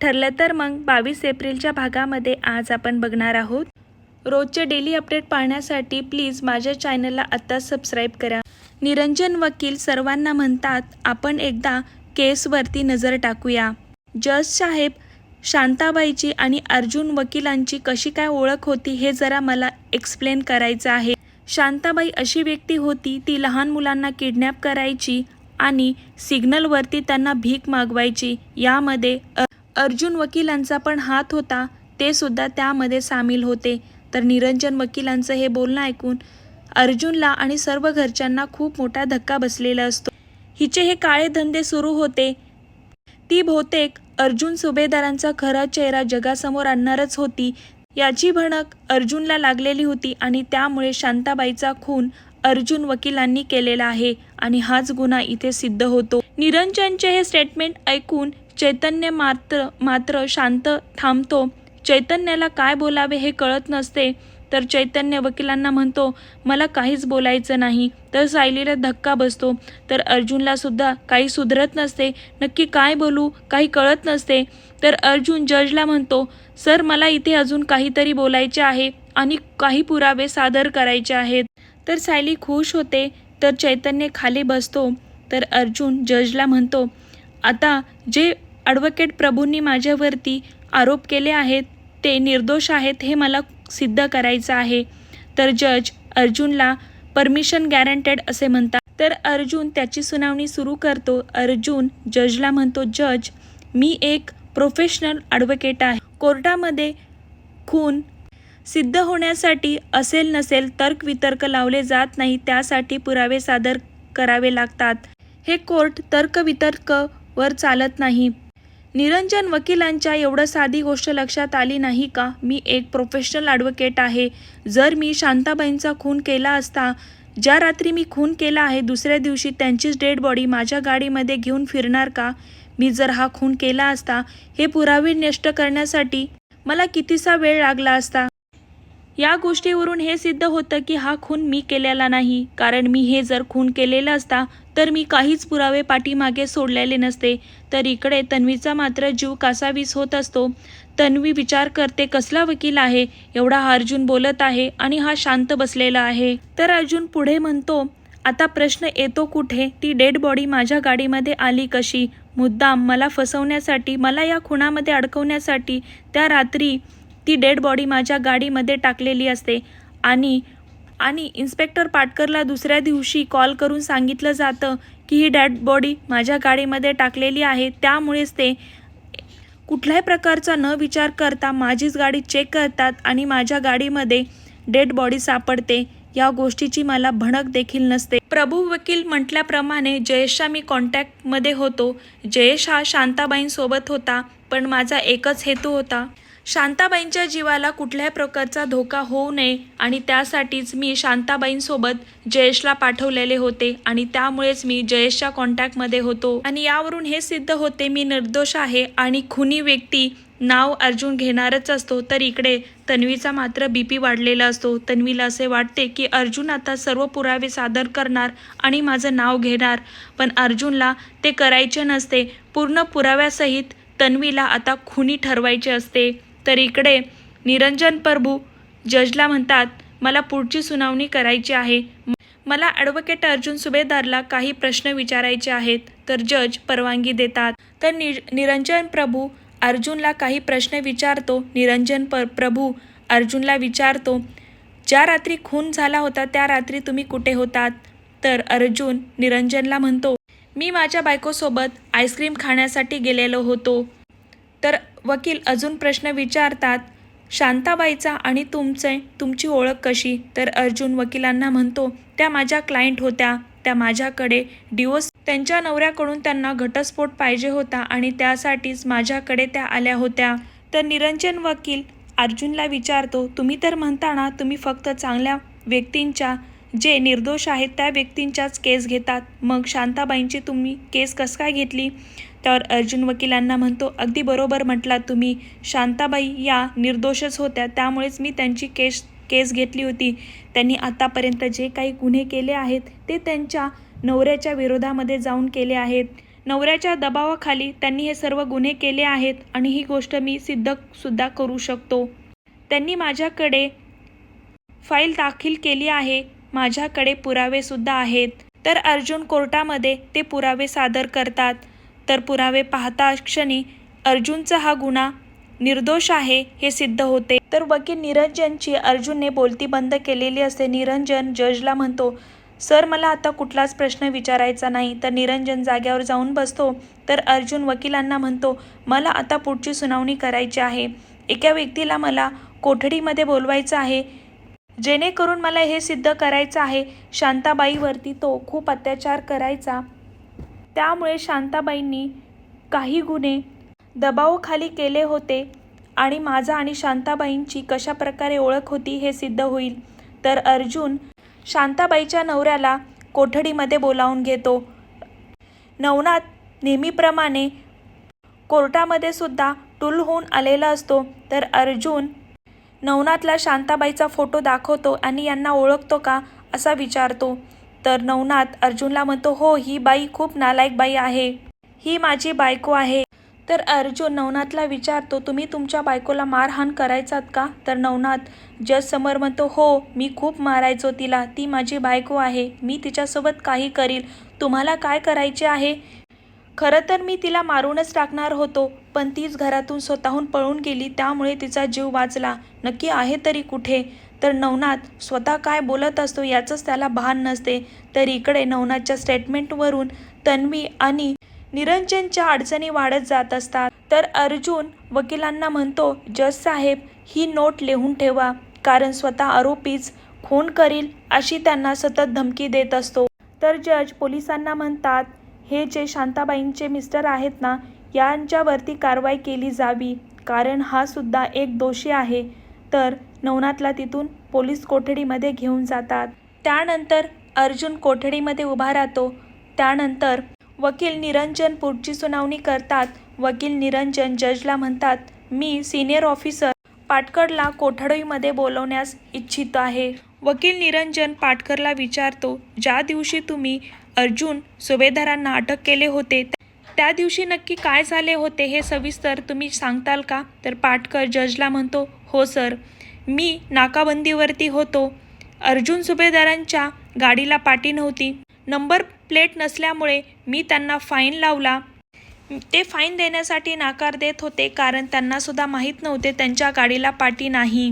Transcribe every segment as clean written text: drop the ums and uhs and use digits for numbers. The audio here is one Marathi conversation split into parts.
ठरलं तर मग 22 एप्रिलच्या भागामध्ये आज आपण बघणार आहोत। रोजचे डेली अपडेट पाहण्यासाठी प्लीज माझ्या चॅनलला आत्ताच सबस्क्राईब करा। निरंजन वकील सर्वांना म्हणतात, आपण एकदा केसवरती नजर टाकूया। जज साहेब, शांताबाईची आणि अर्जुन वकिलांची कशी काय ओळख होती हे जरा मला एक्सप्लेन करायचं आहे। शांताबाई अशी व्यक्ती होती, ती लहान मुलांना किडनॅप करायची आणि सिग्नलवरती त्यांना भीक मागवायची। यामध्ये अर्जुन वकिलांचा पण हात होता, ते सुद्धा त्यामध्ये सामील होते। तर निरंजन वकिलांचं हे बोलणं ऐकून अर्जुनला आणि सर्व घरच्यांना खूप मोठा धक्का बसलेला असतो। हिचे हे काळे धंदे सुरू होते, ती बहुतेक अर्जुन सुभेदारांचा खरा चेहरा जगासमोर आणणारच होती, याची भणक अर्जुनला लागलेली होती आणि त्यामुळे शांताबाईचा खून अर्जुन वकिलांनी केलेला आहे आणि हाच गुन्हा इथे सिद्ध होतो। निरंजनचे हे स्टेटमेंट ऐकून चैतन्य मात्र शांत थांबतो। चैतन्याला काय बोलावे हे कळत नसते, तर चैतन्य वकिलांना म्हणतो, मला काहीच बोलायचं नाही। तर सायलीला धक्का बसतो, तर अर्जुनला सुद्धा काही सुधरत नसते, नक्की काय बोलू काही कळत नसते। तर अर्जुन जजला म्हणतो, सर मला इथे अजून काहीतरी बोलायचे आहे आणि काही पुरावे सादर करायचे आहेत। तर सायली खुश होते, तर चैतन्य खाली बसतो। तर अर्जुन जजला म्हणतो, आता जे ॲडव्होकेट प्रभूंनी माझ्यावरती आरोप केले आहेत ते निर्दोष आहेत हे मला सिद्ध करायचं आहे। तर जज अर्जुनला परमिशन गॅरंटेड असे म्हणतात। तर अर्जुन त्याची सुनावणी सुरू करतो। अर्जुन जजला म्हणतो, जज मी एक प्रोफेशनल ॲडव्होकेट आहे, कोर्टामध्ये खून सिद्ध होण्यासाठी असेल नसेल तर्कवितर्क लावले जात नाही, त्यासाठी पुरावे सादर करावे लागतात। हे कोर्ट तर्कवितर्क वर चालत नाही। निरंजन वकिलांच्या एवढं साधी गोष्ट लक्षात आली नाही का? मी एक प्रोफेशनल ॲडव्होकेट आहे। जर मी शांताबाईंचा खून केला असता, ज्या रात्री मी खून केला आहे दुसऱ्या दिवशी त्यांचीच डेड बॉडी माझ्या गाडीमध्ये घेऊन फिरणार का? मी जर हा खून केला असता, हे पुरावे नष्ट करण्यासाठी मला कितीसा वेळ लागला असता। या गोष्टीवरून हे सिद्ध होतं की हा खून मी केलेला नाही, कारण मी हे जर खून केलेला असता तर मी काहीच पुरावे पाठीमागे सोडलेले नसते। तर इकडे तन्वीचा मात्र जीव कासावीस होत असतो। तन्वी विचार करते, कसला वकील आहे, एवढा हा अर्जुन बोलत आहे आणि हा शांत बसलेला आहे। तर अर्जुन पुढे म्हणतो, आता प्रश्न येतो कुठे, ती डेड बॉडी माझ्या गाडीमध्ये आली कशी? मुद्दाम मला फसवण्यासाठी, मला या खुनामध्ये अडकवण्यासाठी त्या रात्री ती डेड बॉडी माझ्या गाडीमध्ये टाकलेली असते आणि इन्स्पेक्टर पाटकरला दुसऱ्या दिवशी कॉल करून सांगितलं जातं की ही डेड बॉडी माझ्या गाडीमध्ये टाकलेली आहे। त्यामुळेच ते कुठल्याही प्रकारचा न विचार करता माझीच गाडी चेक करतात आणि माझ्या गाडीमध्ये डेड बॉडी सापडते। या गोष्टीची मला भणक देखील नसते। प्रभू वकील म्हटल्याप्रमाणे जयेशच्या मी कॉन्टॅक्टमध्ये होतो। जयेश हा शांताबाईंसोबत होता, पण माझा एकच हेतू होता, शांताबाईंच्या जीवाला कुठल्याही प्रकारचा धोका होऊ नये आणि त्यासाठीच मी शांताबाईंसोबत जयेशला पाठवलेले होते आणि त्यामुळेच मी जयेशच्या कॉन्टॅक्टमध्ये होतो आणि यावरून हे सिद्ध होते मी निर्दोष आहे आणि खुनी व्यक्ती नाव अर्जुन घेणारच असतो। तर इकडे तन्वीचा मात्र बीपी वाढलेला असतो। तन्वीला असे वाटते की अर्जुन आता सर्व पुरावे सादर करणार आणि माझं नाव घेणार, पण अर्जुनला ते करायचे नसते। पूर्ण पुराव्यासहित तन्वीला आता खुनी ठरवायचे असते। तर इकडे निरंजन प्रभू जजला म्हणतात, मला पुढची सुनावणी करायची आहे, मला ॲडव्होकेट अर्जुन सुभेदारला काही प्रश्न विचारायचे आहेत। तर जज परवानगी देतात। तर निरंजन प्रभू अर्जुनला काही प्रश्न विचारतो। निरंजन प्रभू अर्जुनला विचारतो, ज्या रात्री खून झाला होता त्या रात्री तुम्ही कुठे होतात? तर अर्जुन निरंजनला म्हणतो, मी माझ्या बायकोसोबत आईस्क्रीम खाण्यासाठी गेलेलो होतो। तर वकील अजून प्रश्न विचारतात, शांताबाईचा आणि तुमची ओळख कशी? तर अर्जुन वकिलांना म्हणतो, त्या माझ्या क्लायंट होत्या, त्या माझ्याकडे डिवोर्स, त्यांच्या नवऱ्याकडून त्यांना घटस्फोट पाहिजे होता आणि त्यासाठीच माझ्याकडे त्या आल्या होत्या। तर निरंजन वकील अर्जुनला विचारतो, तुम्ही तर म्हणता ना तुम्ही फक्त चांगल्या व्यक्तींच्या, जे निर्दोष आहेत त्या व्यक्तींच्याच केस घेतात, मग शांताबाईंची तुम्ही केस कसं काय घेतली? तर अर्जुन वकिलांना म्हणतो, अगदी बरोबर म्हटलात तुम्ही, शांताबाई या निर्दोषच होत्या, त्यामुळेच मी त्यांची केस घेतली होती। त्यांनी आतापर्यंत जे काही गुन्हे केले आहेत ते त्यांच्या नवऱ्याच्या विरोधामध्ये जाऊन केले आहेत। नवऱ्याच्या दबावाखाली त्यांनी हे सर्व गुन्हे केले आहेत आणि ही गोष्ट मी सिद्धसुद्धा करू शकतो. त्यांनी माझ्याकडे फाईल दाखल केली आहे, माझ्याकडे पुरावेसुद्धा आहेत. तर अर्जुन कोर्टामध्ये ते पुरावे सादर करतात. तर पुरावे पाहता क्षणी अर्जुनचा हा गुन्हा निर्दोष आहे हे सिद्ध होते. तर वकील निरंजनची अर्जुनने बोलती बंद केलेली असते. निरंजन जजला म्हणतो, सर मला आता कुठलाच प्रश्न विचारायचा नाही. तर निरंजन जाग्यावर जाऊन बसतो. तर अर्जुन वकिलांना म्हणतो, मला आता पुढची सुनावणी करायची आहे. एका व्यक्तीला मला कोठडीमध्ये बोलवायचं आहे, जेणेकरून मला हे सिद्ध करायचं आहे शांताबाईवरती तो खूप अत्याचार करायचा. त्यामुळे शांताबाईंनी काही गुन्हे दबावाखाली केले होते आणि माझा आणि शांताबाईंची कशा प्रकारे ओळख होती हे सिद्ध होईल. तर अर्जुन शांताबाईच्या नवऱ्याला कोठडीमध्ये बोलावून घेतो. नवनाथ नेहमीप्रमाणे कोर्टामध्ये सुद्धा टूल होऊन आलेला असतो. तर अर्जुन नवनाथला शांताबाईचा फोटो दाखवतो आणि यांना ओळखतो का असा विचारतो. तर नवनाथ अर्जुनला म्हणतो, हो ही बाई खूप नालायक बाई आहे, ही माझी बायको आहे. तर अर्जुन नवनाथला विचारतो, तुम्ही तुमच्या बायकोला मारहाण करायचात का? तर नवनाथ जज समोर म्हणतो, हो मी खूप मारायचो तिला, ती माझी बायको आहे, मी तिच्यासोबत काही करील, तुम्हाला काय करायचे आहे? खरं तर मी तिला मारूनच टाकणार होतो, पण तीच घरातून स्वतःहून पळून गेली, त्यामुळे तिचा जीव वाचला. नक्की आहे तरी कुठे? तर नवनाथ स्वतः काय बोलत असतो याचंच त्याला भान नसते. तर इकडे नवनाथच्या स्टेटमेंटवरून तन्वी आणि निरंजनच्या अडचणी वाढत जात असतात. तर अर्जुन वकिलांना म्हणतो, जज साहेब ही नोट लिहून ठेवा, कारण स्वतः आरोपीच खून करील अशी त्यांना सतत धमकी देत असतो. तर जज पोलिसांना म्हणतात, हे जे शांताबाईंचे मिस्टर आहेत ना, यांच्यावरती कारवाई केली जावी, कारण हा सुद्धा एक दोषी आहे. तर नवनाथला तिथून पोलीस कोठडीमध्ये घेऊन जातात. त्यानंतर अर्जुन कोठडीमध्ये उभा राहतो. त्यानंतर वकील निरंजन पुढची सुनावणी करतात. वकील निरंजन जजला म्हणतात, मी सिनियर ऑफिसर पाटकरला कोठडीमध्ये बोलवण्यास इच्छित आहे. वकील निरंजन पाटकरला विचारतो, ज्या दिवशी तुम्ही अर्जुन सुभेदारांना अटक केले होते त्या दिवशी नक्की काय झाले होते हे सविस्तर तुम्ही सांगताल का? तर पाटकर जजला म्हणतो, हो सर, मी नाकाबंदीवरती होतो. अर्जुन सुभेदारांच्या गाडीला पाटी नव्हती, नंबर प्लेट नसल्यामुळे मी त्यांना फाईन लावला. ते फाईन देण्यासाठी नकार देत होते, कारण त्यांनासुद्धा माहीत नव्हते त्यांच्या गाडीला पाटी नाही.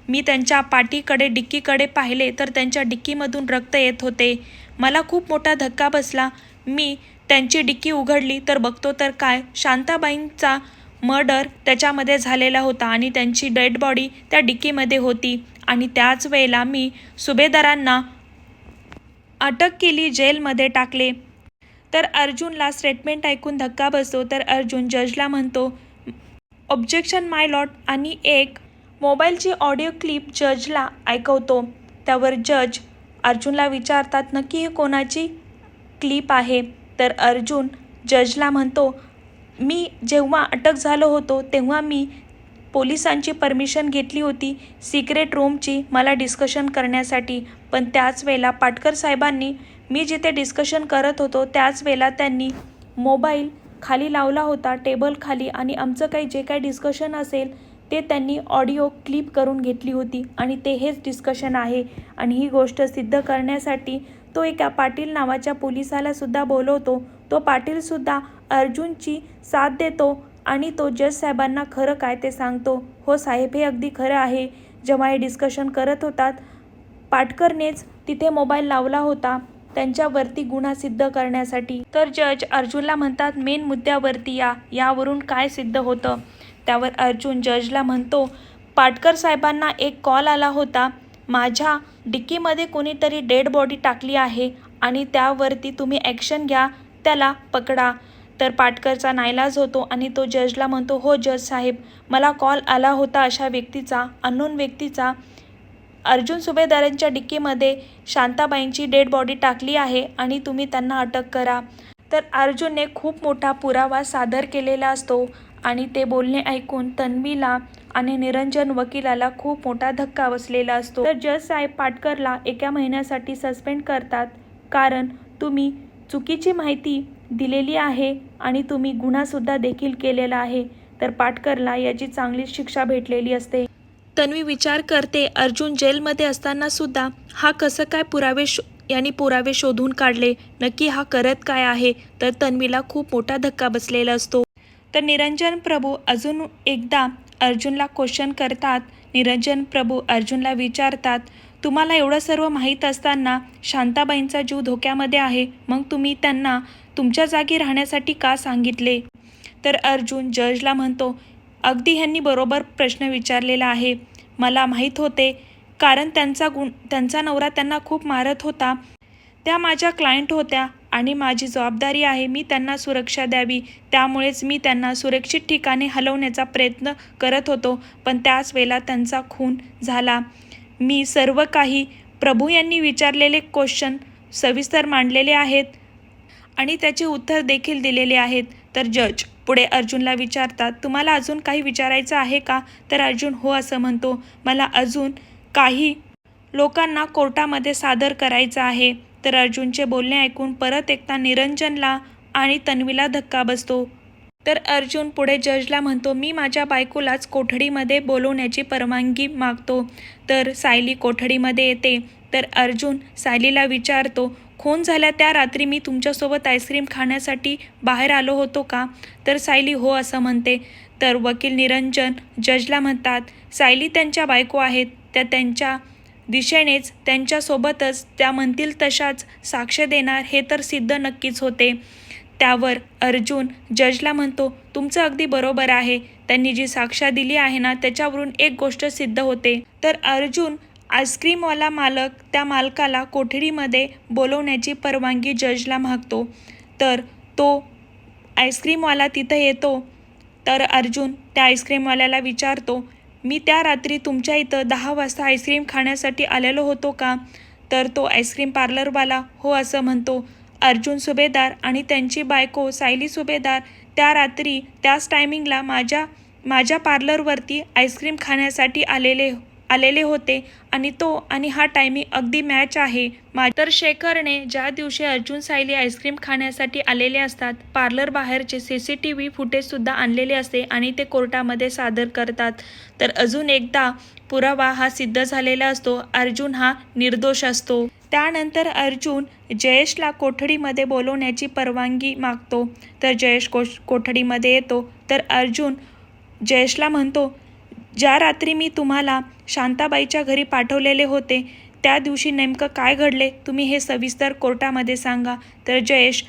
मी त्यांच्या पाटीकडे डिक्कीकडे पाहिले तर त्यांच्या डिक्कीमधून रक्त येत होते. मला खूप मोठा धक्का बसला. मी त्यांची डिक्की उघडली तर बघतो तर काय, शांताबाईंचा मर्डर त्याच्यामध्ये झालेला होता आणि त्यांची डेड बॉडी त्या डिक्कीमध्ये होती. आणि त्याच वेळेला मी सुभेदारांना अटक केली, जेलमध्ये टाकले. तर अर्जुनला स्टेटमेंट ऐकून धक्का बसतो. तर अर्जुन जजला म्हणतो, ऑब्जेक्शन माय लॉर्ड, आणि एक मोबाईलची ऑडिओ क्लिप जजला ऐकवतो. त्यावर जज अर्जुनला विचारतात, नक्की ही कोणाची क्लिप आहे? तर अर्जुन जजला म्हणतो, मी जेव्हा अटक झालो होतो तेव्हा मी पोलिसांची परमिशन घेतली होती सिक्रेट रूमची मला डिस्कशन करण्यासाठी, पण त्याच वेळेला पाटकर साहेबांनी मी जिथे डिस्कशन करत होतो त्याच वेळेला त्यांनी मोबाईल खाली लावला होता टेबल खाली, आणि आमचं काही जे काही डिस्कशन असेल ते त्यांनी ऑडिओ क्लिप करून घेतली होती आणि ते हेच डिस्कशन आहे. आणि ही गोष्ट सिद्ध करण्यासाठी तो एका पाटील नावाच्या पोलिसाला सुद्धा बोलवतो. तो पाटीलसुद्धा अर्जुनची साथ देतो आणि तो जज साहेबांना खरं काय ते सांगतो. हो साहेब, हे अगदी खरं आहे, जेव्हा हे डिस्कशन करत होतात पाटकरनेच तिथे मोबाईल लावला होता त्यांच्यावरती गुन्हा सिद्ध करण्यासाठी. तर जज अर्जुनला म्हणतात, मेन मुद्द्यावरती यावरून काय सिद्ध होतं? त्यावर अर्जुन जजला म्हणतो, पाटकर साहेबांना एक कॉल आला होता, माझ्या डिक्कीमध्ये कोणीतरी डेड बॉडी टाकली आहे आणि त्यावरती तुम्ही ॲक्शन घ्या, त्याला पकडा. तर पाटकरचा नाईलाज होतो आणि तो जजला म्हणतो, हो जज साहेब, मला कॉल आला होता अशा व्यक्तीचा, अननोन व्यक्तीचा, अर्जुन सुभेदारांच्या डिक्कीमध्ये शांताबाईंची डेड बॉडी टाकली आहे आणि तुम्ही त्यांना अटक करा. तर अर्जुनने खूप मोठा पुरावा सादर केलेला असतो आणि ते बोलणे ऐकून तन्वीला आणि निरंजन वकिलाला खूप मोठा धक्का बसलेला असतो. तर जज साहेब पाटकरला 1 महिन्यासाठी सस्पेंड करतात, कारण तुम्ही चुकीची माहिती दिलेली आहे आणि तुम्ही गुन्हासुद्धा देखील केलेला आहे, तर पाटकरला याची चांगली शिक्षा भेटलेली असते. तन्वी विचार करते, अर्जुन जेलमध्ये असताना सुद्धा हा कसं काय पुरावे शोधून काढले, नक्की हा करत काय आहे. तर तन्वीला खूप मोठा धक्का बसलेला असतो. तर निरंजन प्रभू अजून एकदा अर्जुनला क्वेश्चन करतात. निरंजन प्रभू अर्जुनला विचारतात, तुम्हाला एवढं सर्व माहीत असताना शांताबाईंचा जीव धोक्यामध्ये आहे, मग तुम्ही त्यांना तुमच्या जागी राहण्यासाठी का सांगितले. तर अर्जुन जजला म्हणतो, अगदी ह्यांनी बरोबर प्रश्न विचारलेला आहे. मला माहीत होते, कारण त्यांचा नवरा त्यांना खूप मारत होता. त्या माझ्या क्लायंट होत्या आणि माझी जबाबदारी आहे मी त्यांना सुरक्षा द्यावी, त्यामुळेच मी त्यांना सुरक्षित ठिकाणी हलवण्याचा प्रयत्न करत होतो, पण त्याच वेळेला त्यांचा खून झाला. मी सर्व काही प्रभू यांनी विचारलेले क्वेश्चन सविस्तर मांडलेले आहेत आणि त्याचे उत्तर देखील दिलेले आहेत. तर जज पुढे अर्जुनला विचारतात, तुम्हाला अजून काही विचारायचं आहे का. तर अर्जुन हो असं म्हणतो, मला अजून काही लोकांना कोर्टामध्ये सादर करायचं आहे. तर अर्जुनचे बोलणे ऐकून परत एकदा निरंजनला आणि तन्वीला धक्का बसतो. तर अर्जुन पुढे जजला म्हणतो, मी माझ्या बायकोलाच कोठडीमध्ये बोलवण्याची परवानगी मागतो. तर सायली कोठडीमध्ये येते. तर अर्जुन सायलीला विचारतो, खून झाल्या त्या रात्री मी तुमच्यासोबत आईस्क्रीम खाण्यासाठी बाहेर आलो होतो का. तर सायली हो असं म्हणते. तर वकील निरंजन जजला म्हणतात, सायली त्यांच्या बायको आहेत, त्या त्यांच्या दिशेनेच त्यांच्यासोबतच त्या म्हणतील तशाच साक्ष देणार हे तर सिद्ध नक्कीच होते. त्यावर अर्जुन जजला म्हणतो, तुमचं अगदी बरोबर आहे, त्यांनी जी साक्ष दिली आहे ना त्याच्यावरून एक गोष्ट सिद्ध होते. तर अर्जुन आईस्क्रीमवाला मालक त्या मालकाला कोठडीमध्ये बोलवण्याची परवानगी जजला मागतो. तर तो आईस्क्रीमवाला तिथं येतो. तर अर्जुन त्या आईस्क्रीमवाल्याला विचारतो, मी त्या रात्री तुमच्या इथं 10 वाजता आईस्क्रीम खाण्यासाठी आलेलो होतो का. तर तो आईस्क्रीम पार्लरवाला हो असं म्हणतो. अर्जुन सुभेदार आणि त्यांची बायको सायली सुभेदार त्या रात्री त्याच टायमिंगला माझ्या पार्लरवरती आईस्क्रीम खाण्यासाठी आलेले होते आणि हा टायमिंग अगदी मॅच आहे. तर शेखरने ज्या दिवशी अर्जुन सायली आईस्क्रीम खाण्यासाठी आलेले असतात पार्लर बाहेरचे CCTV फुटेजसुद्धा आणलेले असते आणि ते कोर्टामध्ये सादर करतात. तर अजून एकदा पुरावा हा सिद्ध झालेला असतो, अर्जुन हा निर्दोष असतो. त्यानंतर अर्जुन जयेशला कोठडीमध्ये बोलवण्याची परवानगी मागतो. तर जयेश कोठडीमध्ये येतो. तर अर्जुन जयेशला म्हणतो, ज्या रात्री मी तुम्हाला शांताबाईच्या घरी पाठवलेले होते त्या दिवशी नेमकं काय घडले तुम्ही हे सविस्तर कोर्टामध्ये सांगा. तर जयेश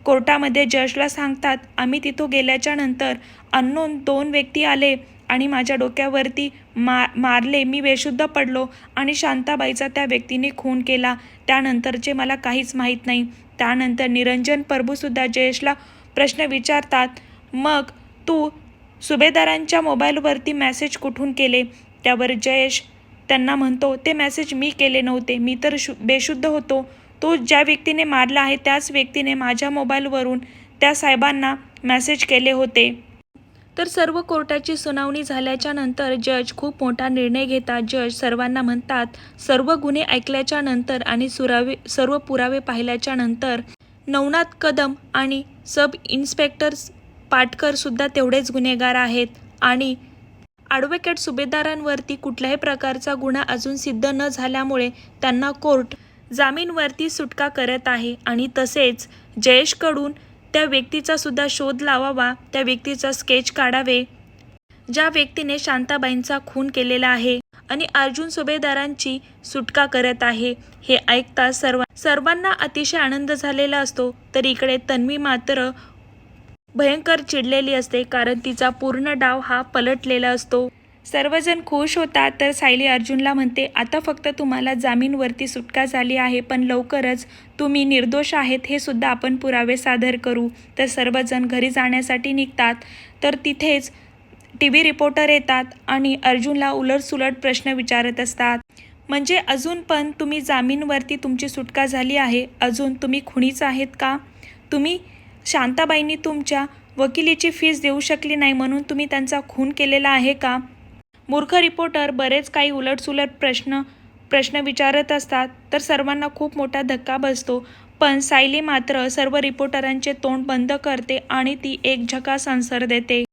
कोर्टामध्ये जजला सांगतात, आम्ही तिथं गेल्याच्या नंतर अननोन 2 व्यक्ती आले आणि माझ्या डोक्यावरती मारले. मी बेशुद्ध पडलो आणि शांताबाईचा त्या व्यक्तीने खून केला. त्यानंतरचे मला काहीच माहीत नाही. त्यानंतर निरंजन प्रभूसुद्धा जयेशला प्रश्न विचारतात, मग तू सुभेदारांच्या मोबाईलवरती मेसेज कुठून केले. त्यावर जयेश त्यांना म्हणतो, ते मेसेज मी केले नव्हते, मी तर बेशुद्ध होतो. तो ज्या व्यक्तीने मारला आहे त्याच व्यक्तीने माझ्या मोबाईलवरून त्या साहेबांना मेसेज केले होते. तर सर्व कोर्टाची सुनावणी झाल्याच्या नंतर जज खूप मोठा निर्णय घेतात. जज सर्वांना म्हणतात, सर्व गुन्हे ऐकल्याच्या नंतर आणि सर्व पुरावे पाहिल्याच्या नंतर नवनाथ कदम आणि सब इन्स्पेक्टर पाटकर सुद्धा तेवढेच गुन्हेगार आहेत आणि ॲडव्होकेट सुभेदारांवरती कुठल्याही प्रकारचा गुन्हा अजून सिद्ध न झाल्यामुळे त्यांना कोर्ट जामीनवरती सुटका करत आहे. आणि तसेच जयेशकडून त्या व्यक्तीचा सुद्धा शोध लावावा, त्या व्यक्तीचा स्केच काढावे ज्या व्यक्तीने शांताबाईंचा खून केलेला आहे आणि अर्जुन सुभेदारांची सुटका करत आहे. हे ऐकता सर्वांना अतिशय आनंद झालेला असतो. तर इकडे तन्वी मात्र भयंकर चिडलेली असते, कारण तिचा पूर्ण डाव हा पलटलेला असतो. सर्वजण खुश होतात. तर सायली अर्जुनला म्हणते, आता फक्त तुम्हाला जामीनवरती सुटका झाली आहे, पण लवकरच तुम्ही निर्दोष आहेत हे सुद्धा आपण पुरावे सादर करू. तर सर्वजण घरी जाण्यासाठी निघतात. तर तिथेच TV रिपोर्टर येतात आणि अर्जुनला उलटसुलट प्रश्न विचारत असतात. म्हणजे अजून पण तुम्ही जामीनवरती तुमची सुटका झाली आहे, अजून तुम्ही खुनीच आहेत का. तुम्ही शांताबाईंनी तुमच्या वकिलीची फीस देऊ शकली नाही म्हणून तुम्ही त्यांचा खून केलेला आहे का. मूर्ख रिपोर्टर बरेच काही उलटसुलट प्रश्न विचारत असतात. तर सर्वांना खूप मोठा धक्का बसतो. पण सायली मात्र सर्व रिपोर्टरांचे तोंड बंद करते आणि ती एक झकास आन्सर देते.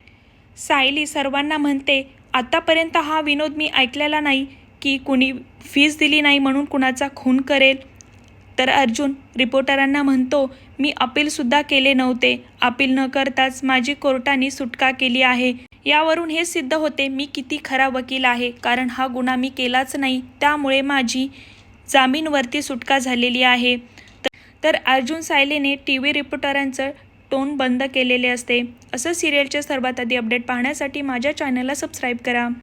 सायली सर्वांना म्हणते, आतापर्यंत हा विनोद मी ऐकलेला नाही की कुणी फीस दिली नाही म्हणून कुणाचा खून करेल. तर अर्जुन रिपोर्टरांना म्हणतो, मी अपीलसुद्धा केले नव्हते. अपील न करताच माझी कोर्टाने सुटका केली आहे. यावरून हे सिद्ध होते मी किती खरा वकील आहे, कारण हा गुन्हा मी केलाच नाही, त्यामुळे माझी जामीनवरती सुटका झालेली आहे. तर अर्जुन सायलीने टीव्ही रिपोर्टरांचं तोंड बंद केलेले असते. असं सिरियलचे सर्वात आधी अपडेट पाहण्यासाठी माझ्या चॅनलला सबस्क्राईब करा.